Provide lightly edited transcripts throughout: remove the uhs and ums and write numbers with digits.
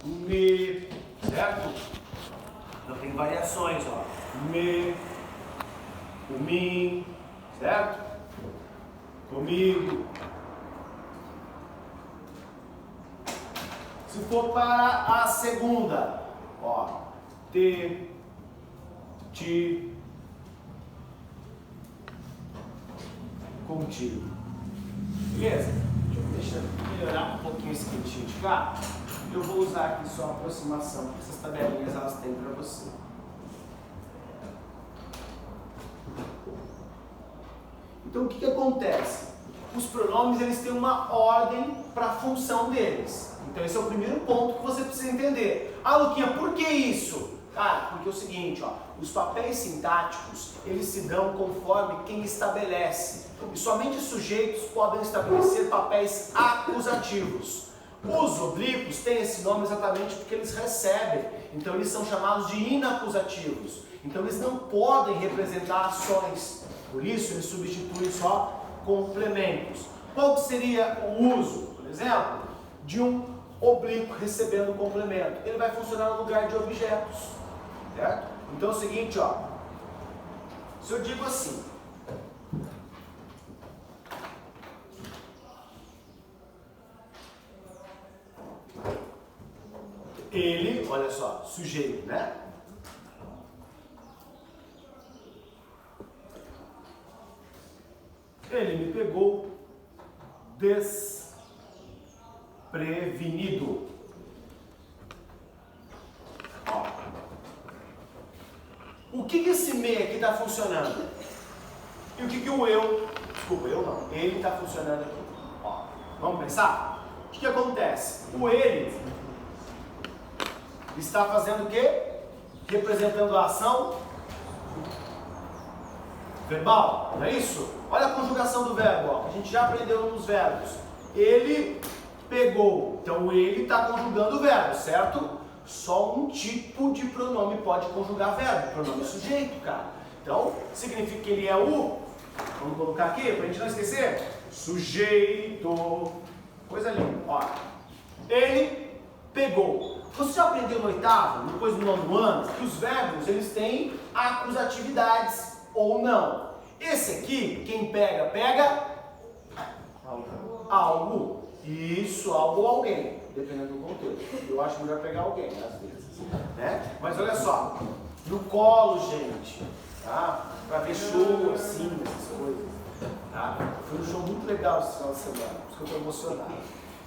me, certo? Então tem variações, ó. Me, o mim, certo? Comigo. Se for para a segunda, ó, te, ti, contigo. Beleza? Deixa eu melhorar um pouquinho esse cantinho de cá. Eu vou usar aqui só a aproximação, porque essas tabelinhas elas têm para você. Então o que acontece? Os pronomes eles têm uma ordem para a função deles. Então esse é o primeiro ponto que você precisa entender. Ah, Luquinha, por que isso? Cara, porque é o seguinte, ó, os papéis sintáticos, eles se dão conforme quem estabelece. E somente sujeitos podem estabelecer papéis acusativos. Os oblíquos têm esse nome exatamente porque eles recebem. Então eles são chamados de inacusativos. Então eles não podem representar ações. Por isso eles substituem só complementos. Qual seria o uso, por exemplo, de um oblíquo recebendo complemento? Ele vai funcionar no lugar de objetos, certo? Então é o seguinte, ó, se eu digo assim, ele, olha só, sujeito, né? Ele me pegou desprevenido. Ó. O que esse me aqui está funcionando? E o que o eu, desculpa, eu não, ele está funcionando aqui? Ó. Vamos pensar? O que acontece? O ele está fazendo o quê? Representando a ação verbal, não é isso? Olha a conjugação do verbo, ó. A gente já aprendeu nos verbos. Ele pegou, então ele está conjugando o verbo, certo? Só um tipo de pronome pode conjugar verbo, pronome sujeito, cara. Então, significa que ele é o, vamos colocar aqui, para a gente não esquecer, sujeito, coisa linda, ó. Ele pegou. Você já aprendeu no oitavo, depois do nono ano, que os verbos, eles têm acusatividades ou não. Esse aqui, quem pega, pega algo. Isso, algo ou alguém, dependendo do contexto. Eu acho melhor pegar alguém, às vezes. Né? Mas olha só, no colo, gente, tá? Pra ver show assim, essas coisas. Tá? Foi um show muito legal esse final de semana, por isso que eu tô emocionado.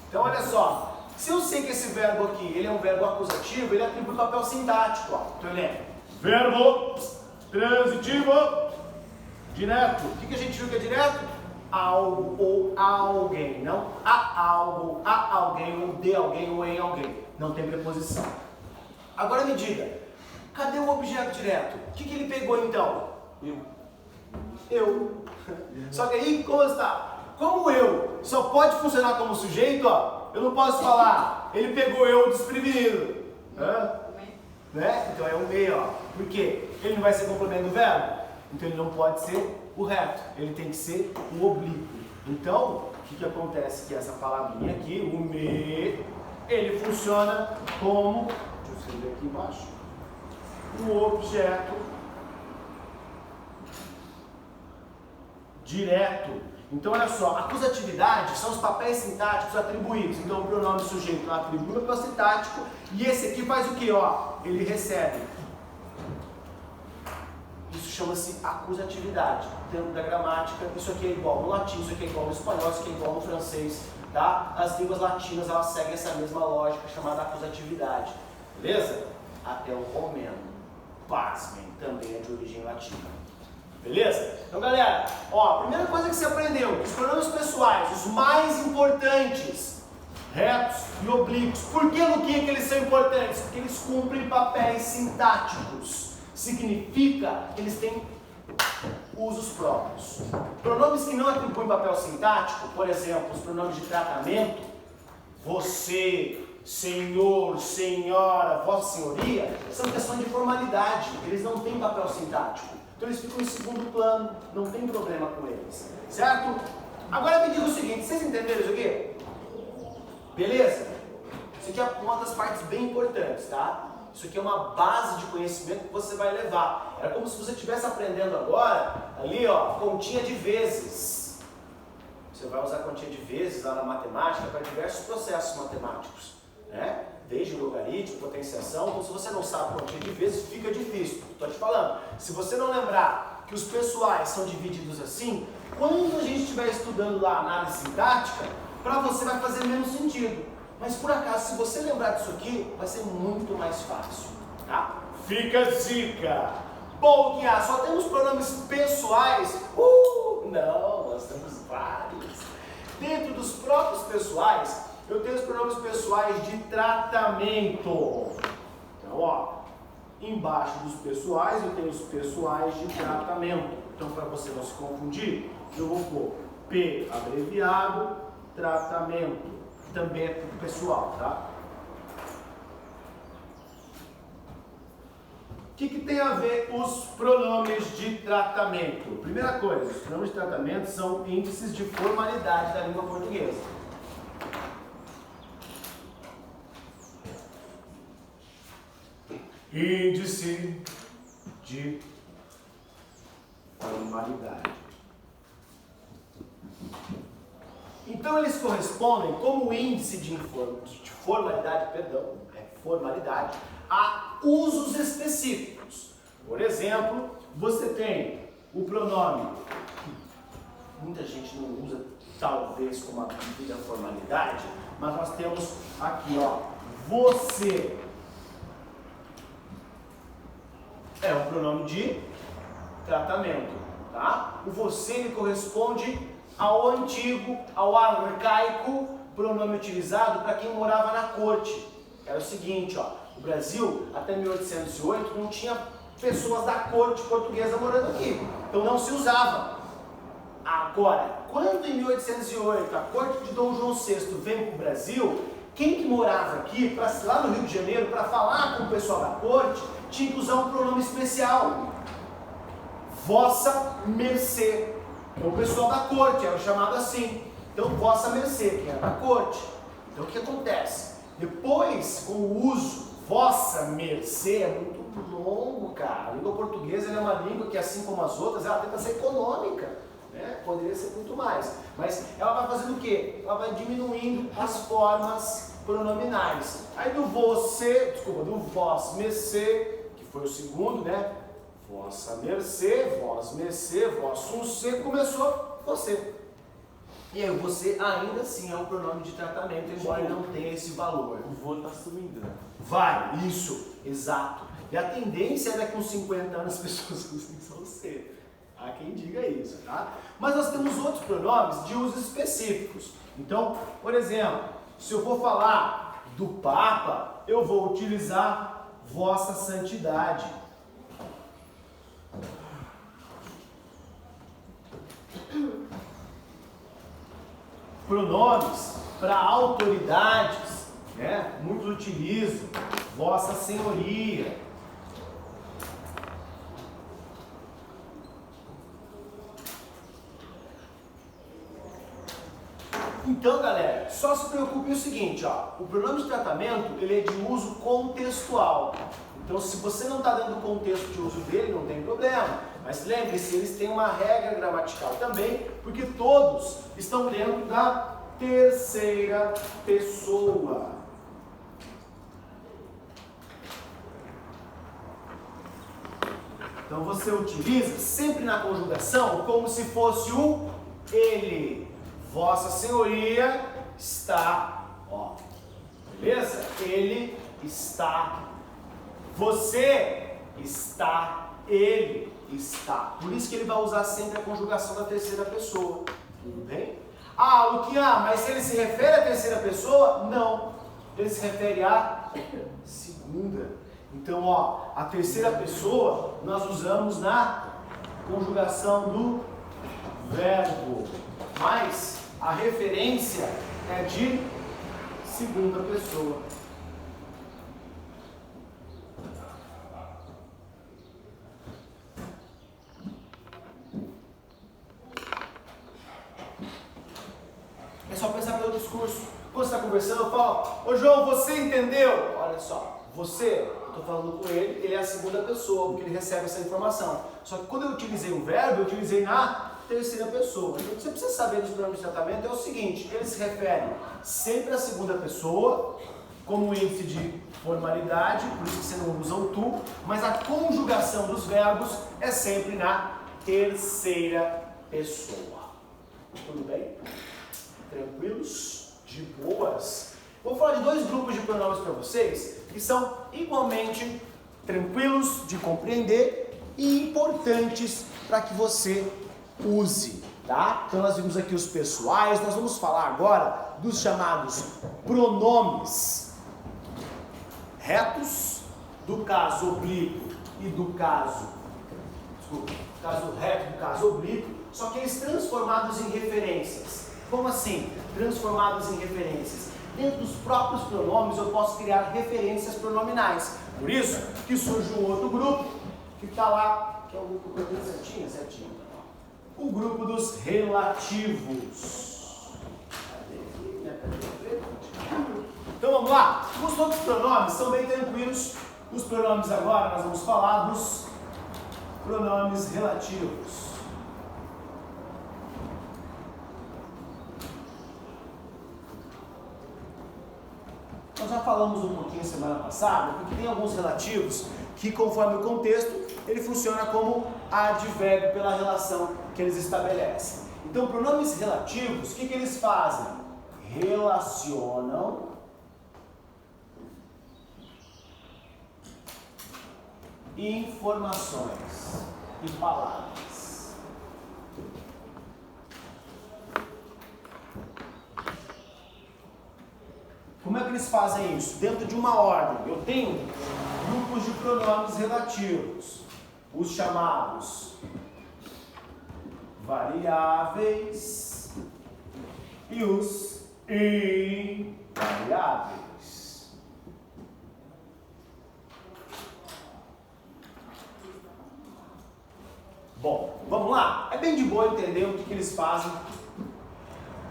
Então, olha só, se eu sei que esse verbo aqui, ele é um verbo acusativo, ele atribui papel sintático, ó. Então ele é verbo transitivo direto. O que a gente viu que é direto? Algo ou alguém, não a algo, a alguém, ou de alguém, ou em alguém. Não tem preposição. Agora me diga, cadê o objeto direto? O que ele pegou então? Eu. Só que aí, como está? Como eu só pode funcionar como sujeito, ó, eu não posso falar, ele pegou eu desprevenido. Né? Então é o meio, ó. Por quê? Ele não vai ser complemento do verbo? Então ele não pode ser o reto, ele tem que ser o oblíquo. Então, o que acontece? Que essa palavrinha aqui, o me, ele funciona como, deixa eu escrever aqui embaixo, o objeto direto. Então, olha só, acusatividade são os papéis sintáticos atribuídos. Então, o pronome sujeito atribui o papel sintático e esse aqui faz o que? Ó, ele recebe. Isso chama-se acusatividade. Dentro da gramática, isso aqui é igual no latim, isso aqui é igual no espanhol, isso aqui é igual no francês, tá? As línguas latinas, elas seguem essa mesma lógica chamada acusatividade. Beleza? Até o romeno, pasmem, também é de origem latina. Beleza? Então, galera, ó, a primeira coisa que você aprendeu, os pronomes pessoais, os mais importantes, retos e oblíquos. Por que, Luquinha, que eles são importantes? Porque eles cumprem papéis sintáticos. Significa que eles têm usos próprios. Pronomes que não atribuem papel sintático, por exemplo, os pronomes de tratamento, você, senhor, senhora, vossa senhoria, são questões de formalidade, eles não têm papel sintático. Então eles ficam em segundo plano, não tem problema com eles, certo? Agora me diga o seguinte, vocês entenderam isso aqui? Beleza? Isso aqui é uma das partes bem importantes, tá? Isso aqui é uma base de conhecimento que você vai levar. É como se você estivesse aprendendo agora, ali ó, continha de vezes. Você vai usar continha de vezes lá na matemática para diversos processos matemáticos, né? Desde logaritmo, potenciação. Então se você não sabe continha de vezes, fica difícil. Estou te falando. Se você não lembrar que os pessoais são divididos assim, quando a gente estiver estudando lá a análise sintática, para você vai fazer menos sentido. Mas por acaso, se você lembrar disso aqui, vai ser muito mais fácil, tá? Fica a dica! Bom, Guiá, só temos pronomes pessoais? Não, nós temos vários. Dentro dos próprios pessoais, eu tenho os pronomes pessoais de tratamento. Então, ó, embaixo dos pessoais, eu tenho os pessoais de tratamento. Então, para você não se confundir, eu vou pôr P abreviado, tratamento. Também é para o pessoal, tá? O que tem a ver os pronomes de tratamento? Primeira coisa, os pronomes de tratamento são índices de formalidade da língua portuguesa. Índice de formalidade. Então eles correspondem como índice de formalidade, a usos específicos. Por exemplo, você tem o pronome, que muita gente não usa talvez como a devida formalidade, mas nós temos aqui, ó, você. É um pronome de tratamento, tá? O você ele corresponde ao antigo, ao arcaico pronome utilizado para quem morava na corte. Era o seguinte, ó, o Brasil até 1808 não tinha pessoas da corte portuguesa morando aqui, então não se usava. Agora, quando em 1808 a corte de Dom João VI vem para o Brasil, quem que morava aqui, lá no Rio de Janeiro, para falar com o pessoal da corte, tinha que usar um pronome especial. Vossa mercê. Então o pessoal da corte era chamado assim. Então, vossa mercê, quem é da corte. Então o que acontece? Depois, com o uso vossa mercê, é muito longo, cara. A língua portuguesa é uma língua que, assim como as outras, ela tenta ser econômica, né? Poderia ser muito mais. Mas ela vai fazendo o quê? Ela vai diminuindo as formas pronominais. Aí do do vós mercê, que foi o segundo, né? Vossa mercê, vós mercê, vosso mercê, começou você. E aí o você ainda assim é um pronome de tratamento, embora ele não tenha esse valor. O vô está sumindo, né? Vai, isso, exato. E a tendência é daqui uns 50 anos as pessoas usem só você. Há quem diga isso, tá? Mas nós temos outros pronomes de usos específicos. Então, por exemplo, se eu for falar do Papa, eu vou utilizar Vossa Santidade. Pronomes para autoridades, né? Muitos utilizam Vossa Senhoria. Então, galera, só se preocupe o seguinte, ó, o pronome de tratamento ele é de uso contextual. Então, se você não está dando o contexto de uso dele, não tem problema. Mas lembre-se, eles têm uma regra gramatical também, porque todos estão dentro da terceira pessoa. Então, você utiliza sempre na conjugação como se fosse o ele. Vossa Senhoria está, ó, beleza? Ele está. Você está, ele está. Por isso que ele vai usar sempre a conjugação da terceira pessoa. Tudo bem? Ah, Luquian, mas ele se refere à terceira pessoa? Não. Ele se refere à segunda. Então, ó, a terceira pessoa nós usamos na conjugação do verbo. Mas a referência é de segunda pessoa. É só pensar pelo discurso. Quando você está conversando, eu falo, ô João, você entendeu? Olha só, você, eu estou falando com ele é a segunda pessoa, porque ele recebe essa informação. Só que quando eu utilizei o verbo, eu utilizei na terceira pessoa. Então, o que você precisa saber dos pronomes de tratamento é o seguinte, eles se referem sempre à segunda pessoa, como índice de formalidade, por isso que você não usa o tu, mas a conjugação dos verbos é sempre na terceira pessoa. Tudo bem? Tranquilos? De boas? Vou falar de dois grupos de pronomes para vocês que são igualmente tranquilos de compreender e importantes para que você use, tá? Então nós vimos aqui os pessoais, nós vamos falar agora dos chamados pronomes retos, do caso oblíquo e do caso, caso reto do caso oblíquo, só que eles transformados em referências. Como assim? Transformados em referências. Dentro dos próprios pronomes eu posso criar referências pronominais. Por isso que surge um outro grupo que está lá, que é o grupo que eu tenho certinho. O grupo dos relativos. Então vamos lá. Os outros pronomes são bem tranquilos. Os pronomes agora nós vamos falar dos pronomes relativos. Nós já falamos um pouquinho semana passada, porque tem alguns relativos que, conforme o contexto, ele funciona como advérbio pela relação que eles estabelecem. Então, pronomes relativos, o que eles fazem? Relacionam informações e palavras. Como é que eles fazem isso? Dentro de uma ordem. Eu tenho grupos de pronomes relativos, os chamados variáveis e os invariáveis. Bom, vamos lá? É bem de boa entender o que eles fazem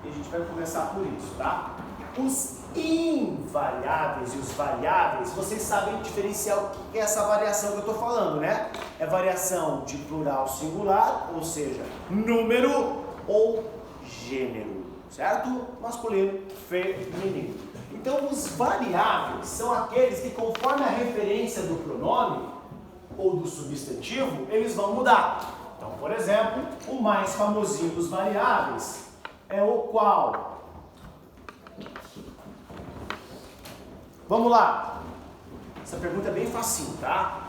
e a gente vai começar por isso, tá? Os invariáveis e os variáveis, vocês sabem diferenciar o que é essa variação que eu estou falando, né? É variação de plural singular, ou seja, número ou gênero, certo? Masculino, feminino. Então, os variáveis são aqueles que, conforme a referência do pronome ou do substantivo, eles vão mudar. Então, por exemplo, o mais famosinho dos variáveis é o qual. Vamos lá. Essa pergunta é bem facinho, tá?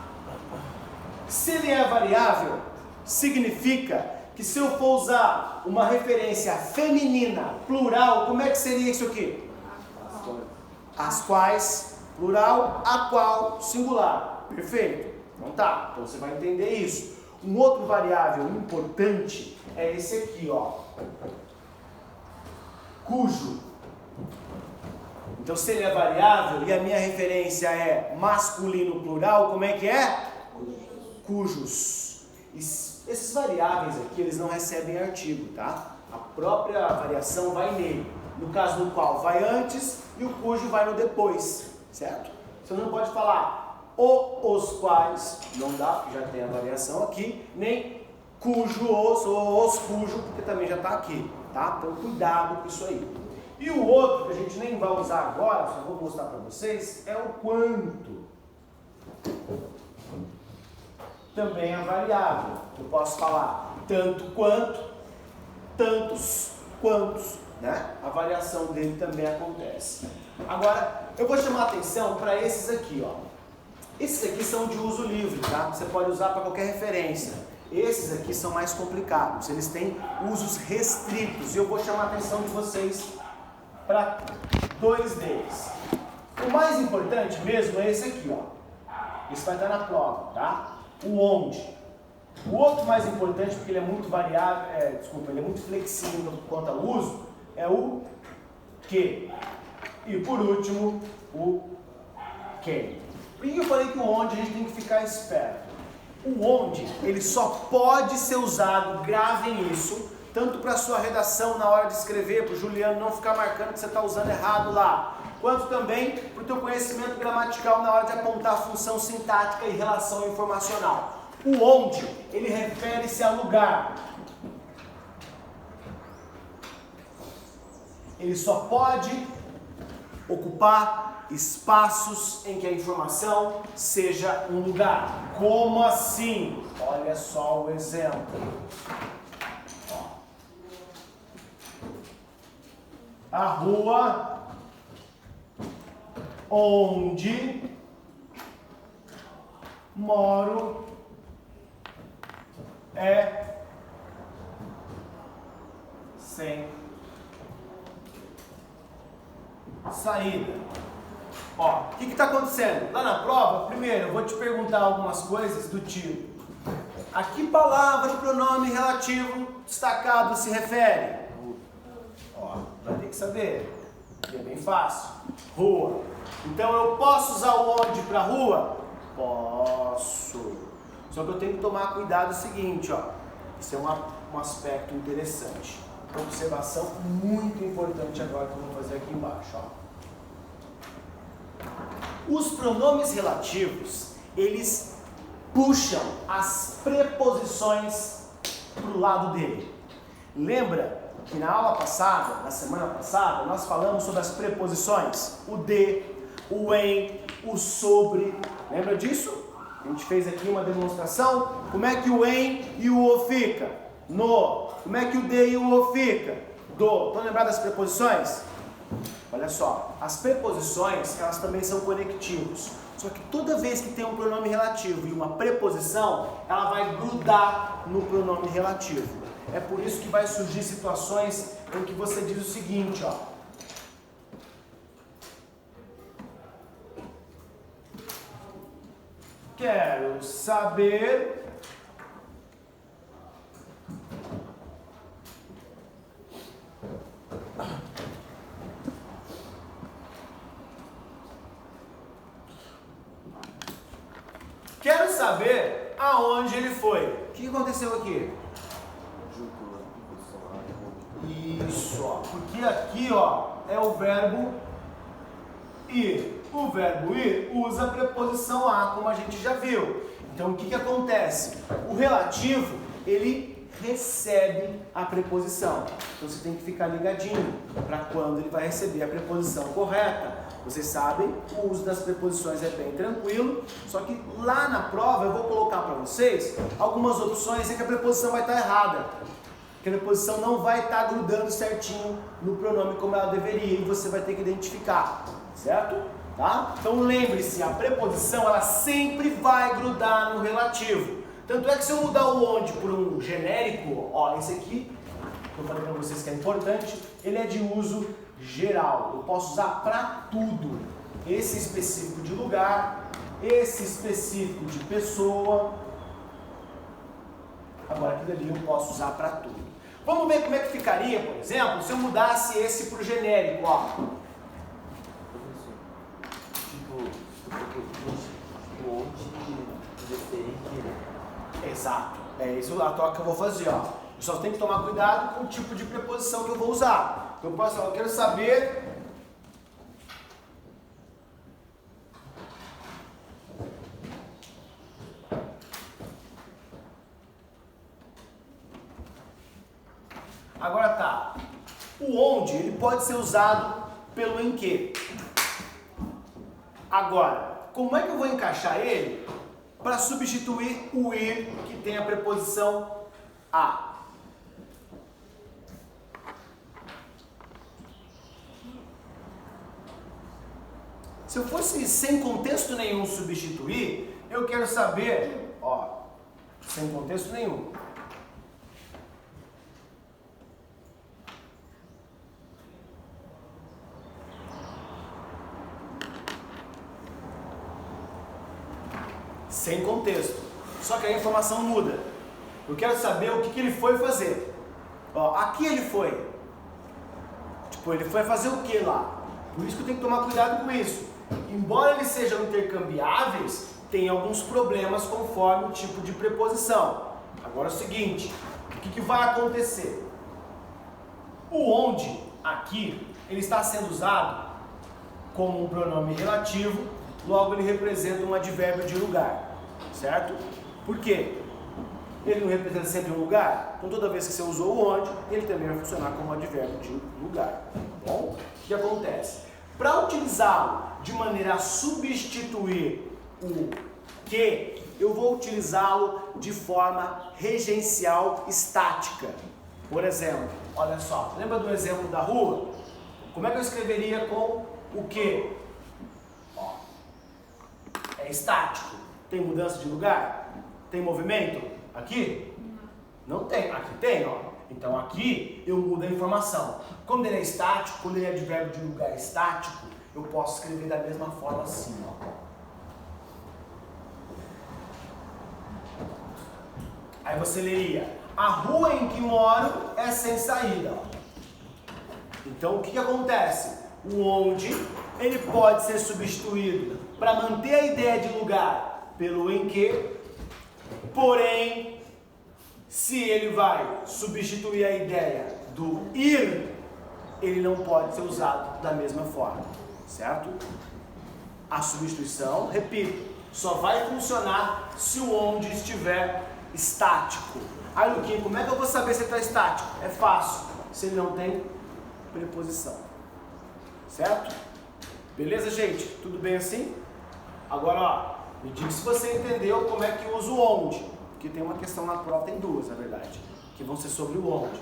Se ele é variável, significa que se eu for usar uma referência feminina, plural, como é que seria isso aqui? As quais, plural, a qual, singular. Perfeito? Então tá, então você vai entender isso. Um outro variável importante é esse aqui, ó. Cujo. Então, se ele é variável e a minha referência é masculino plural, como é que é? Cujos. Esses variáveis aqui, eles não recebem artigo, tá? A própria variação vai nele. No caso do qual vai antes e o cujo vai no depois, certo? Você não pode falar os quais, não dá, porque já tem a variação aqui, nem cujo ou os cujo, porque também já está aqui, tá? Então, cuidado com isso aí. E o outro, que a gente nem vai usar agora, só vou mostrar para vocês, é o quanto. Também é variável. Eu posso falar tanto quanto, tantos quantos, né? A variação dele também acontece. Agora, eu vou chamar a atenção para esses aqui, ó. Esses aqui são de uso livre, tá? Você pode usar para qualquer referência. Esses aqui são mais complicados, eles têm usos restritos. E eu vou chamar a atenção de vocês para dois deles. O mais importante mesmo é esse aqui, ó. Esse vai estar na prova, tá? O onde. O outro mais importante, porque ele é muito variável, ele é muito flexível quanto ao uso, é o que. E por último, o quem. Por que eu falei que o onde a gente tem que ficar esperto? O onde, ele só pode ser usado, gravem isso, tanto para a sua redação na hora de escrever, para o Juliano não ficar marcando que você está usando errado lá, quanto também para o teu conhecimento gramatical na hora de apontar a função sintática e relação informacional. O onde, ele refere-se a lugar. Ele só pode ocupar espaços em que a informação seja um lugar. Como assim? Olha só o exemplo. A rua onde moro é sem saída. Ó, o que está acontecendo? Lá na prova, primeiro eu vou te perguntar algumas coisas do tipo: a que palavra o pronome relativo destacado se refere? Ó, vai ter que saber. É bem fácil. Rua. Então eu posso usar o onde para rua? Posso. Só que eu tenho que tomar cuidado o seguinte, ó. Isso é um aspecto interessante. Observação muito importante agora que eu vou fazer aqui embaixo, ó. Os pronomes relativos, eles puxam as preposições para o lado dele. Lembra que na aula passada, na semana passada, nós falamos sobre as preposições? O de, o em, o sobre. Lembra disso? A gente fez aqui uma demonstração. Como é que o em e o o fica? No. Como é que o de e o o fica? Do. Estão lembrados das preposições? Olha só, as preposições, elas também são conectivos. Só que toda vez que tem um pronome relativo e uma preposição, ela vai grudar no pronome relativo. É por isso que vai surgir situações em que você diz o seguinte, ó. Quero saber aonde ele foi. O que aconteceu aqui? Isso, ó. Porque aqui, ó, é o verbo ir. O verbo ir usa a preposição a, como a gente já viu. Então, o que acontece? O relativo, ele recebe a preposição. Então, você tem que ficar ligadinho para quando ele vai receber a preposição correta. Vocês sabem, o uso das preposições é bem tranquilo, só que lá na prova eu vou colocar para vocês algumas opções em que a preposição vai estar errada. Que a preposição não vai estar grudando certinho no pronome como ela deveria e você vai ter que identificar, certo? Tá? Então lembre-se, a preposição ela sempre vai grudar no relativo. Tanto é que se eu mudar o onde por um genérico, ó, esse aqui, que eu falei para vocês que é importante, ele é de uso geral. Eu posso usar para tudo. Esse específico de lugar, esse específico de pessoa. Tipo, aquilo ali eu posso usar para tudo. Vamos ver como é que ficaria, por exemplo, se eu mudasse esse para o genérico, ó. Exato, é isso a troca que eu vou fazer, ó. Eu só tenho que tomar cuidado com o tipo de preposição que eu vou usar. Então, eu quero saber agora tá. O onde ele pode ser usado pelo em que. Agora, como é que eu vou encaixar ele para substituir o ir que tem a preposição a? Se eu fosse sem contexto nenhum substituir, eu quero saber, ó, sem contexto nenhum. Sem contexto. Só que a informação muda. Eu quero saber o que ele foi fazer. Ó, aqui ele foi. Tipo, ele foi fazer o que lá? Por isso que eu tenho que tomar cuidado com isso. Embora eles sejam intercambiáveis, tem alguns problemas conforme o tipo de preposição. Agora é o seguinte, o que vai acontecer? O onde, aqui, ele está sendo usado como um pronome relativo, logo ele representa um advérbio de lugar, certo? Por quê? Ele não representa sempre um lugar, então toda vez que você usou o onde, ele também vai funcionar como advérbio de lugar. Bom, o que acontece? Para utilizá-lo de maneira a substituir o que, eu vou utilizá-lo de forma regencial estática. Por exemplo, olha só, lembra do exemplo da rua? Como é que eu escreveria com o que? Ó, é estático. Tem mudança de lugar? Tem movimento? Aqui? Não tem. Aqui tem, ó. Então aqui eu mudo a informação. Quando ele é estático, quando ele é advérbio de lugar estático, eu posso escrever da mesma forma assim, ó. Aí você leria: a rua em que moro é sem saída. Então o que acontece? O onde ele pode ser substituído para manter a ideia de lugar pelo em que, porém, se ele vai substituir a ideia do ir, ele não pode ser usado da mesma forma, certo? A substituição, repito, só vai funcionar se o onde estiver estático. Aí, Luquinha, como é que eu vou saber se ele está estático? É fácil, se ele não tem preposição. Certo? Beleza, gente? Tudo bem assim? Agora, ó, me diga se você entendeu como é que usa o onde. Porque tem uma questão na prova, tem duas, na verdade, que vão ser sobre o onde.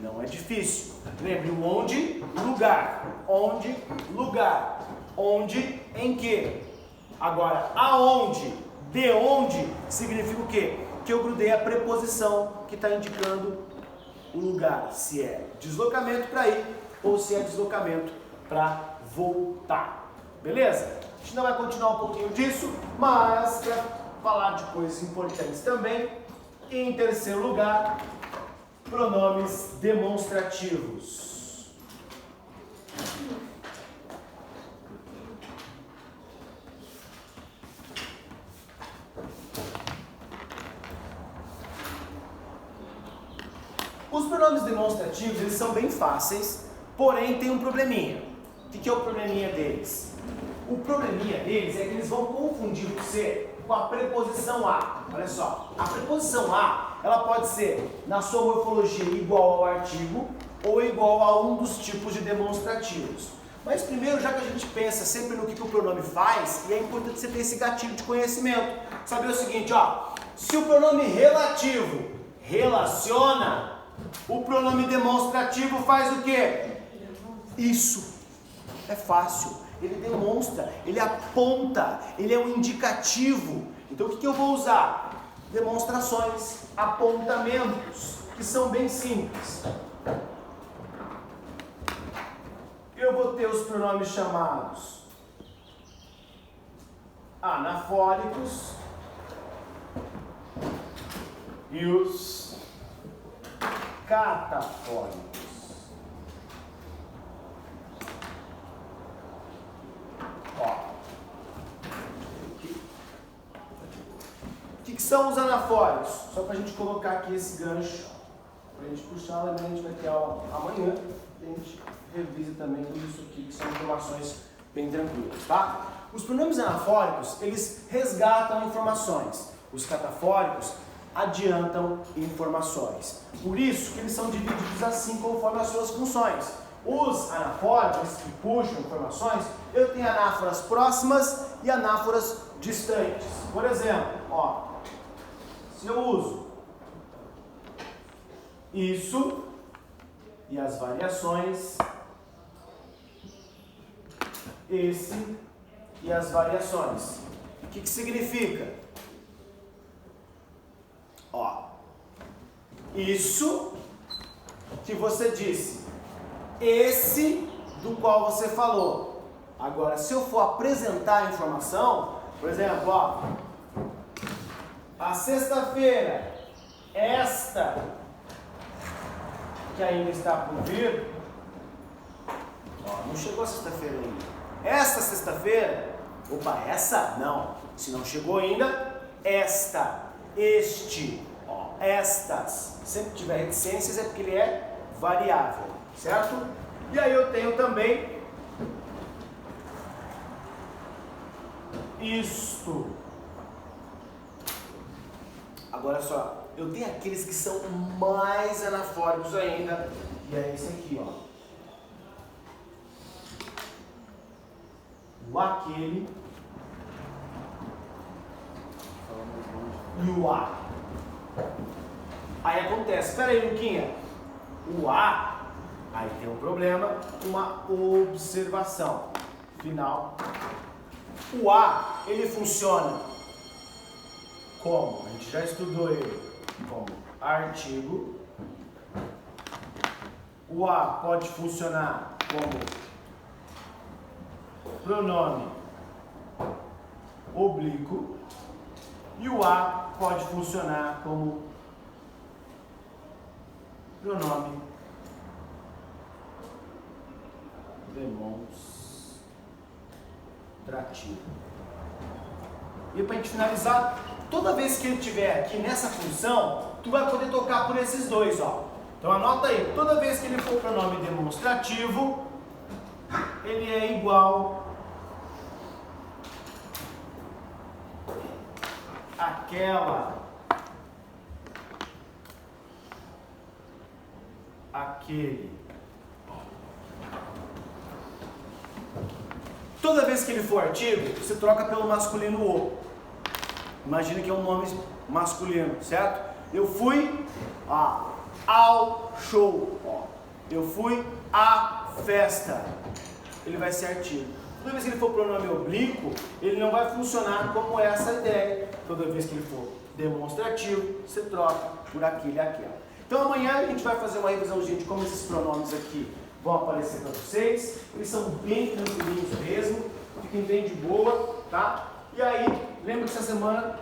Não é difícil. Lembre, o onde, lugar. Onde, lugar. Onde, em que. Agora, aonde, de onde, significa o quê? Que eu grudei a preposição que está indicando o lugar, se é deslocamento para ir ou se é deslocamento para voltar. Beleza? A gente ainda vai continuar um pouquinho disso, mas para falar de coisas importantes também, em terceiro lugar, pronomes demonstrativos. Os pronomes demonstrativos, eles são bem fáceis, porém tem um probleminha. O que é o probleminha deles? O probleminha deles é que eles vão confundir você com a preposição a. Olha só, a preposição a, ela pode ser, na sua morfologia, igual ao artigo ou igual a um dos tipos de demonstrativos. Mas primeiro, já que a gente pensa sempre no que o pronome faz, e é importante você ter esse gatilho de conhecimento. Saber o seguinte, ó, se o pronome relativo relaciona, o pronome demonstrativo faz o quê? Isso. É fácil. Ele demonstra, ele aponta, ele é um indicativo. Então o que eu vou usar? Demonstrações, apontamentos, que são bem simples. Eu vou ter os pronomes chamados anafóricos e os catafóricos. O que são os anafóricos? Só para a gente colocar aqui esse gancho, para a gente puxar, lembrando, a gente vai ter aula amanhã, a gente revisa também tudo isso aqui, que são informações bem tranquilas, tá? Os pronomes anafóricos, eles resgatam informações. Os catafóricos adiantam informações. Por isso que eles são divididos assim conforme as suas funções. Os anafóricos, que puxam informações, eu tenho anáforas próximas e anáforas distantes. Por exemplo, ó, se eu uso isso e as variações, esse e as variações, o que significa? Ó, isso que você disse, esse do qual você falou. Agora, se eu for apresentar a informação, por exemplo, ó, a sexta-feira, esta, que ainda está por vir, ó, não chegou a sexta-feira ainda. Esta sexta-feira, opa, essa? Não. Se não chegou ainda, esta, este, ó, estas. Sempre que tiver reticências é porque ele é variável. certo? E aí eu tenho também isto. Agora só, eu tenho aqueles que são mais anafóricos ainda, e é esse aqui, ó. O aquele e o a. Aí acontece, espera aí, Luquinha, o a, aí tem um problema, uma observação final. O a, ele funciona como? A gente já estudou ele como artigo. O a pode funcionar como pronome oblíquo. E o a pode funcionar como pronome demonstrativo. E para a gente finalizar, toda vez que ele estiver aqui nessa função, tu vai poder tocar por esses dois, ó. Então anota aí, toda vez que ele for pronome demonstrativo, ele é igual aquela, aquele. Toda vez que ele for artigo, você troca pelo masculino o. Imagina que é um nome masculino, certo? Eu fui ao show. Ó. Eu fui à festa. Ele vai ser artigo. Toda vez que ele for pronome oblíquo, ele não vai funcionar como essa ideia. Toda vez que ele for demonstrativo, você troca por aquele e aquela. Então amanhã a gente vai fazer uma revisãozinha de como esses pronomes aqui vão aparecer para vocês. Eles são bem tranquilinhos mesmo, fiquem bem de boa, tá? E aí, lembra que essa semana,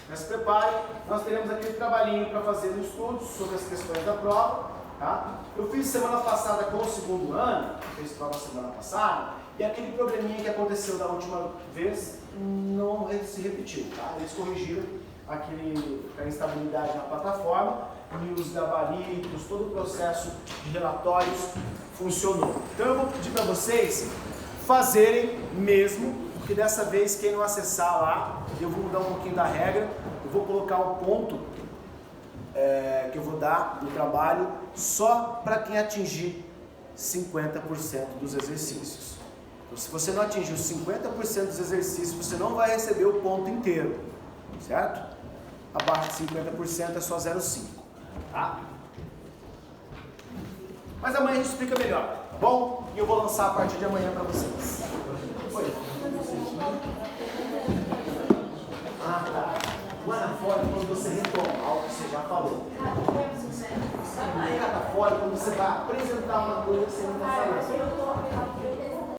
já se prepare, nós teremos aquele trabalhinho para fazer no estudo sobre as questões da prova, tá? Eu fiz semana passada com o segundo ano, fiz prova semana passada, e aquele probleminha que aconteceu da última vez não se repetiu, tá? Eles corrigiram a instabilidade na plataforma e os gabaritos, todo o processo de relatórios funcionou. Então eu vou pedir para vocês fazerem mesmo, porque dessa vez quem não acessar lá, eu vou mudar um pouquinho da regra, eu vou colocar o ponto que eu vou dar do trabalho só para quem atingir 50% dos exercícios. Então, se você não atingir os 50% dos exercícios, você não vai receber o ponto inteiro, certo? Abaixo de 50% é só 0,5, tá? Mas amanhã a gente explica melhor, tá bom? E eu vou lançar a partir de amanhã para vocês. Oi. Ah, tá. Lá na fora, quando você retoma algo que você já falou. Lá fora, quando você vai apresentar uma coisa que você não está falando.